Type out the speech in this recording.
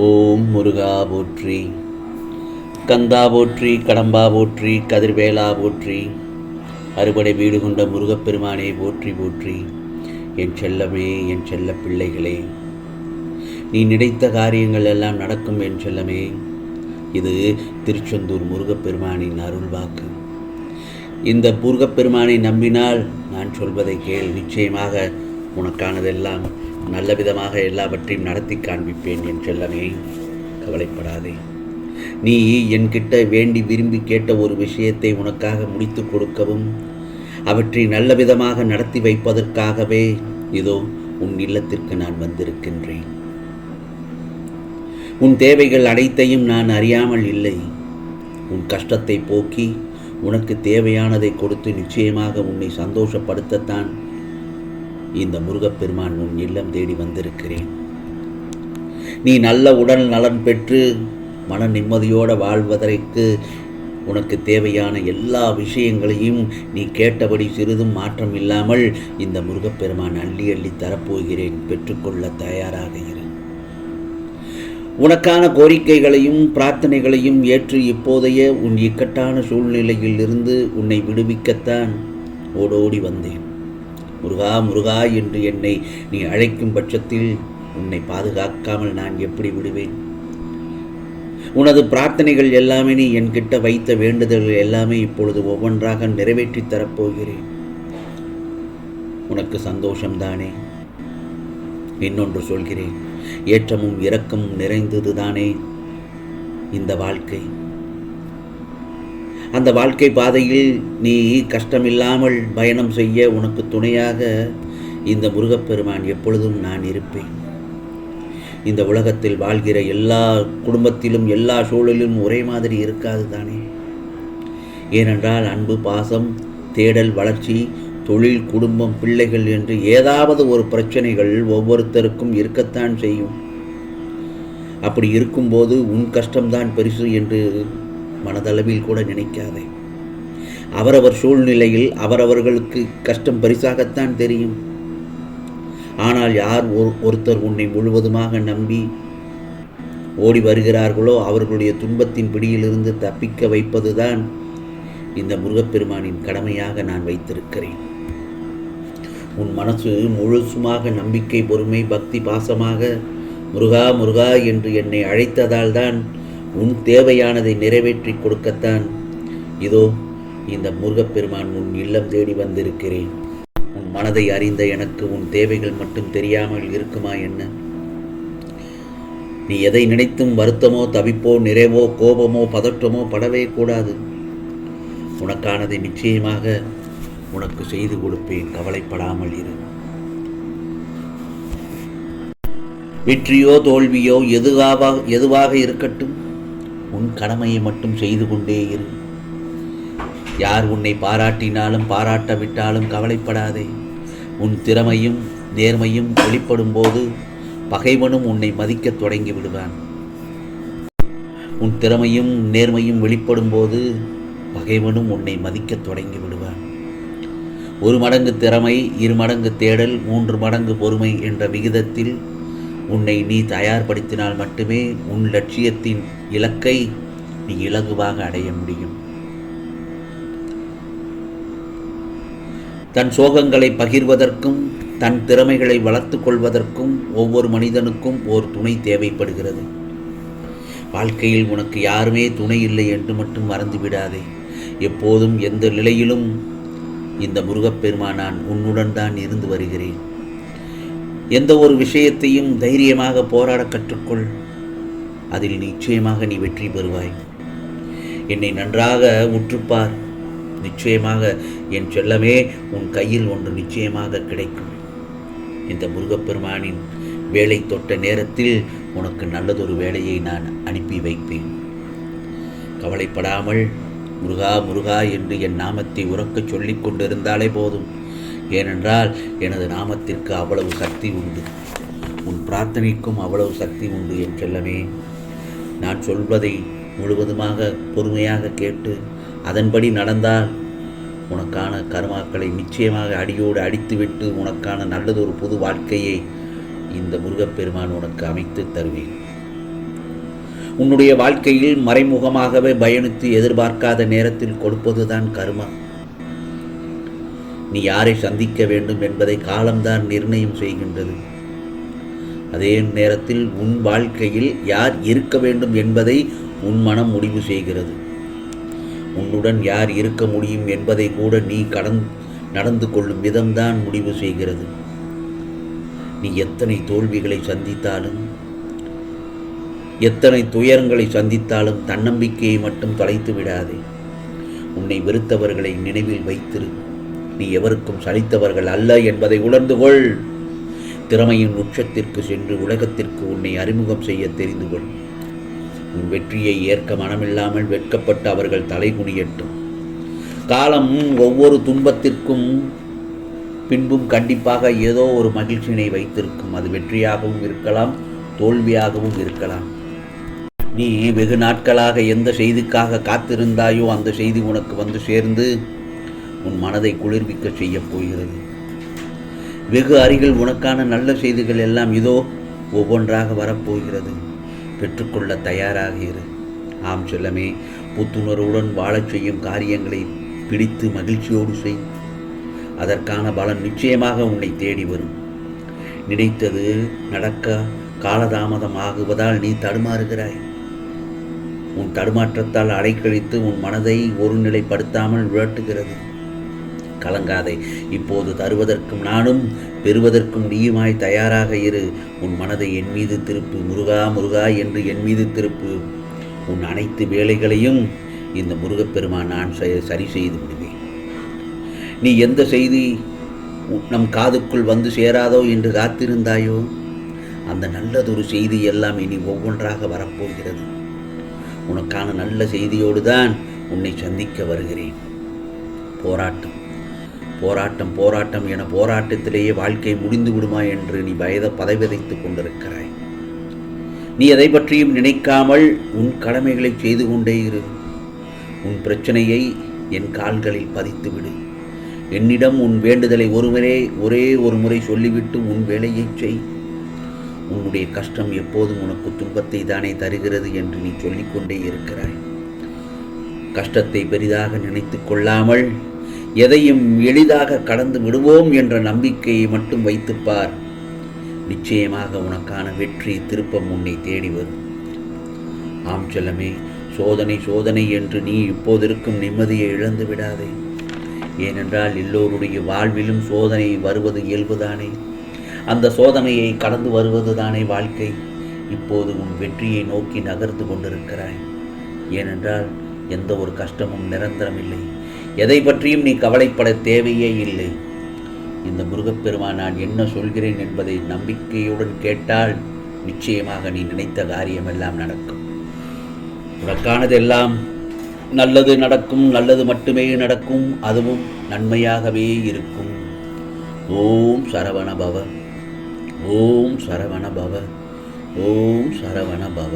ஓம் முருகா போற்றி, கந்தா போற்றி, கடம்பா போற்றி, கதிர்வேலா போற்றி, அறுபடை வீடு கொண்ட முருகப்பெருமானே போற்றி போற்றி. என் செல்லமே, என் செல்ல பிள்ளைகளே, நீ நினைத்த காரியங்கள் எல்லாம் நடக்கும் என் செல்லமே. இது திருச்செந்தூர் முருகப்பெருமானின் அருள்வாக்கு. இந்த முருகப்பெருமானை நம்பினால் நான் சொல்வதை கேள், நிச்சயமாக உனக்கானதெல்லாம் நல்ல விதமாக எல்லாவற்றையும் நடத்தி காண்பிப்பேன் என் செல்லமே. கவலைப்படாதே. நீ என்கிட்ட வேண்டி விரும்பி கேட்ட ஒரு விஷயத்தை உனக்காக முடித்து கொடுக்கவும் அவற்றை நல்ல விதமாக நடத்தி வைப்பதற்காகவே இதோ உன் இல்லத்திற்கு நான் வந்திருக்கின்றேன். உன் தேவைகள் அனைத்தையும் நான் அறியாமல் இல்லை. உன் கஷ்டத்தை போக்கி உனக்கு தேவையானதை கொடுத்து நிச்சயமாக உன்னை சந்தோஷப்படுத்தத்தான் இந்த முருகப்பெருமான் உன் இல்லம் தேடி வந்திருக்கிறேன். நீ நல்ல உடல் நலன் பெற்று மன நிம்மதியோடு வாழ்வதற்கு உனக்கு தேவையான எல்லா விஷயங்களையும் நீ கேட்டபடி சிறிதும் மாற்றம் இல்லாமல் இந்த முருகப்பெருமான் அள்ளி அள்ளி தரப்போகிறேன். பெற்றுக்கொள்ள தயாராக இரு. உனக்கான கோரிக்கைகளையும் பிரார்த்தனைகளையும் ஏற்று இப்போதைய உன் இக்கட்டான சூழ்நிலையில் இருந்து உன்னை விடுவிக்கத்தான் ஓடோடி வந்தேன். முருகா முருகா என்று என்னை நீ அழைக்கும் பட்சத்தில் உன்னை பாதுகாக்காமல் நான் எப்படி விடுவேன்? உனது பிரார்த்தனைகள் எல்லாமே, நீ என்கிட்ட வைத்த வேண்டுதல்கள் எல்லாமே இப்பொழுது ஒவ்வொன்றாக நிறைவேற்றி தரப்போகிறேன். உனக்கு சந்தோஷம்தானே? இன்னொன்று சொல்கிறேன், ஏற்றமும் இரக்கமும் நிறைந்ததுதானே இந்த வாழ்க்கை. அந்த வாழ்க்கை பாதையில் நீ கஷ்டமில்லாமல் பயணம் செய்ய உனக்கு துணையாக இந்த முருகப்பெருமான் எப்பொழுதும் நான் இருப்பேன். இந்த உலகத்தில் வாழ்கிற எல்லா குடும்பத்திலும் எல்லா சூழலிலும் ஒரே மாதிரி இருக்காது தானே. ஏனென்றால் அன்பு, பாசம், தேடல், வளர்ச்சி, தொழில், குடும்பம், பிள்ளைகள் என்று ஏதாவது ஒரு பிரச்சனைகள் ஒவ்வொருத்தருக்கும் இருக்கத்தான் செய்யும். அப்படி இருக்கும்போது உன் கஷ்டம்தான் பெருசு என்று மனதளவில் கூட நினைக்காதே. அவரவர் சூழ்நிலையில் அவரவர்களுக்கு கஷ்டம் பரிசாகத்தான் தெரியும். ஆனால் யார் ஒருத்தர் உன்னை முழுவதுமாக நம்பி ஓடி வருகிறார்களோ அவர்களுடைய துன்பத்தின் பிடியிலிருந்து தப்பிக்க வைப்பதுதான் இந்த முருகப்பெருமானின் கடமையாக நான் வைத்திருக்கிறேன். உன் மனசு முழுசுமாக நம்பிக்கை, பொறுமை, பக்தி, பாசமாக முருகா முருகா என்று என்னை அழைத்ததால் தான் உன் தேவையானதை நிறைவேற்றி கொடுக்கத்தான் இதோ இந்த முருகப்பெருமான் உன் இல்லம் தேடி வந்திருக்கிறேன். உன் மனதை அறிந்த எனக்கு உன் தேவைகள் மட்டும் தெரியாமல் இருக்குமா என்ன? நீ எதை நினைத்தும் வருத்தமோ, தவிப்போ, நிறைவோ, கோபமோ, பதற்றமோ படவே கூடாது. உனக்கானதை நிச்சயமாக உனக்கு செய்து கொடுப்பேன். கவலைப்படாமல் இரு. வெற்றியோ தோல்வியோ எதுவாக இருக்கட்டும், உன் கடமையை மட்டும் செய்து கொண்டே இரு. யார் உன்னை பாராட்டினாலும் பாராட்டவிட்டாலும் கவலைப்படாதே. உன் திறமையும் நேர்மையும் வெளிப்படும் போது பகைவனும் உன்னை மதிக்க தொடங்கி விடுவான். உன் திறமையும் நேர்மையும் வெளிப்படும் போது பகைவனும் உன்னை மதிக்க தொடங்கி விடுவான். 1 மடங்கு திறமை, 2 மடங்கு தேடல், 3 மடங்கு பொறுமை என்ற விகிதத்தில் உன்னை நீ தயார்படுத்தினால் மட்டுமே உன் லட்சியத்தின் இலக்கை நீ இலகுவாக அடைய முடியும். தன் சோகங்களை பகிர்வதற்கும் தன் திறமைகளை வளர்த்து கொள்வதற்கும் ஒவ்வொரு மனிதனுக்கும் ஒரு துணை தேவைப்படுகிறது. வாழ்க்கையில் உனக்கு யாருமே துணை இல்லை என்று மட்டும் மறந்துவிடாதே. எப்போதும் எந்த நிலையிலும் இந்த முருகப்பெருமான் நான் உன்னுடன் தான் இருந்து வருகிறேன். எந்த ஒரு விஷயத்தையும் தைரியமாக போராட கற்றுக்கொள். அதில் நிச்சயமாக நீ வெற்றி பெறுவாய். என்னை நன்றாக உற்றுப்பார். நிச்சயமாக என் செல்லமே, உன் கையில் ஒன்று நிச்சயமாக கிடைக்கும். இந்த முருகப்பெருமானின் வேலை தொட்ட நேரத்தில் உனக்கு நல்லதொரு வேலையை நான் அனுப்பி வைப்பேன். கவலைப்படாமல் முருகா முருகா என்று என் நாமத்தை உறக்கச் சொல்லிக் கொண்டிருந்தாலே போதும். ஏனென்றால் எனது நாமத்திற்கு அவ்வளவு சக்தி உண்டு. உன் பிரார்த்தனைக்கும் அவ்வளவு சக்தி உண்டு என் செல்லமே. நான் சொல்வதை முழுவதுமாக பொறுமையாக கேட்டு அதன்படி நடந்தால் உனக்கான கர்மாக்களை நிச்சயமாக அடியோடு அடித்துவிட்டு உனக்கான நல்லதொரு புது வாழ்க்கையை இந்த முருகப்பெருமான் உனக்கு அமைத்து தருவேன். உன்னுடைய வாழ்க்கையில் மறைமுகமாகவே பயணித்து எதிர்பார்க்காத நேரத்தில் கொடுப்பதுதான் கர்மா. நீ யாரை சந்திக்க வேண்டும் என்பதை காலம்தான் நிர்ணயம் செய்கின்றது. அதே நேரத்தில் உன் வாழ்க்கையில் யார் இருக்க வேண்டும் என்பதை உன் மனம் முடிவு செய்கிறது. உன்னுடன் யார் இருக்க முடியும் என்பதை கூட நீ நடந்து கொள்ளும் விதம்தான் முடிவு செய்கிறது. நீ எத்தனை தோல்விகளை சந்தித்தாலும், எத்தனை துயரங்களை சந்தித்தாலும் தன்னம்பிக்கையை மட்டும் தொலைத்து விடாதே. உன்னை வெறுத்தவர்களை நினைவில் வைத்திரு. நீ எவருக்கும் சலித்தவர்கள் அல்ல என்பதை உணர்ந்து கொள். திறமையின் உச்சத்திற்கு சென்று உலகத்திற்கு உன்னை அறிமுகம் செய்ய தெரிந்து கொள். உன் வெற்றியை ஏற்க மனமில்லாமல் வெட்கப்பட்டு அவர்கள் தலைகுனியட்டும். காலம் ஒவ்வொரு துன்பத்திற்கும் பின்பும் கண்டிப்பாக ஏதோ ஒரு மகிழ்ச்சியினை வைத்திருக்கும். அது வெற்றியாகவும் இருக்கலாம், தோல்வியாகவும் இருக்கலாம். நீ வெகு நாட்களாக எந்த செய்திக்காக காத்திருந்தாயோ அந்த செய்தி உனக்கு வந்து சேர்ந்து உன் மனதை குளிர்விக்க செய்ய போகிறது. வெகு அருகில் உனக்கான நல்ல செய்திகள் எல்லாம் இதோ ஒவ்வொன்றாக வரப்போகிறது. பெற்றுக்கொள்ள தயாராக இரு. ஆம் செல்லமே, புத்துணர்வுடன் வாழச் செய்யும் காரியங்களை பிடித்து மகிழ்ச்சியோடு செய். அதற்கான பலன் நிச்சயமாக உன்னை தேடி வரும். நினைத்தது நடக்க காலதாமதம் ஆகுவதால் நீ தடுமாறுகிறாய். உன் தடுமாற்றத்தால் அலைக்கழித்து உன் மனதை ஒருநிலைப்படுத்தாமல் விரட்டுகிறது. கலங்காதே. இப்போது தருவதற்கும் நானும், பெறுவதற்கும் நீயுமாய் தயாராக இரு. உன் மனதை என் மீது திருப்பு. முருகா முருகா என்று என் மீது திருப்பு. உன் அனைத்து வேலைகளையும் இந்த முருகப்பெருமான் நான் சரி செய்து விடுவேன். நீ எந்த செய்தி நம் காதுக்குள் வந்து சேராதோ என்று காத்திருந்தாயோ அந்த நல்லதொரு செய்தி எல்லாம் இனி ஒவ்வொன்றாக வரப்போகிறது. உனக்கான நல்ல செய்தியோடு தான் உன்னை சந்திக்க வருகிறேன். போராட்டம் போராட்டம் போராட்டம் என போராட்டத்திலேயே வாழ்க்கை முடிந்து விடுமா என்று நீ பதைவதைத்துக் கொண்டிருக்கிறாய். நீ எதை பற்றியும் நினைக்காமல் உன் கடமைகளை செய்து கொண்டே இரு. உன் பிரச்சனையை என் கால்களில் பதித்து விடு. என்னிடம் உன் வேண்டுதலை ஒரே ஒரு முறை சொல்லிவிட்டு உன் வேலையை செய். உன்னுடைய கஷ்டம் எப்போதும் உனக்கு துன்பத்தை தானே தருகிறது என்று நீ சொல்லிக்கொண்டே இருக்கிறாய். கஷ்டத்தை பெரிதாக நினைத்து கொள்ளாமல் எதையும் எளிதாக கடந்து விடுவோம் என்ற நம்பிக்கையை மட்டும் வைத்துப்பார். நிச்சயமாக உனக்கான வெற்றி திருப்பம் உன்னை தேடி வரும். ஆம் செல்லமே, சோதனை சோதனை என்று நீ இப்போதிருக்கும் நிம்மதியை இழந்து விடாதே. ஏனென்றால் எல்லோருடைய வாழ்விலும் சோதனை வருவது இயல்புதானே. அந்த சோதனையை கடந்து வருவதுதானே வாழ்க்கை. இப்போது உன் வெற்றியை நோக்கி நகர்ந்து கொண்டிருக்கிறாய். ஏனென்றால் எந்த ஒரு கஷ்டமும் நிரந்தரமில்லை. எதை பற்றியும் நீ கவலைப்பட தேவையே இல்லை. இந்த முருகப்பெருமான் நான் என்ன சொல்கிறேன் என்பதை நம்பிக்கையுடன் கேட்டால் நிச்சயமாக நீ நினைத்த காரியமெல்லாம் நடக்கும். உனக்கானதெல்லாம் நல்லது நடக்கும். நல்லது மட்டுமே நடக்கும். அதுவும் நன்மையாகவே இருக்கும். ஓம் சரவண பவ. ஓம் சரவண பவ. ஓம் சரவண பவ.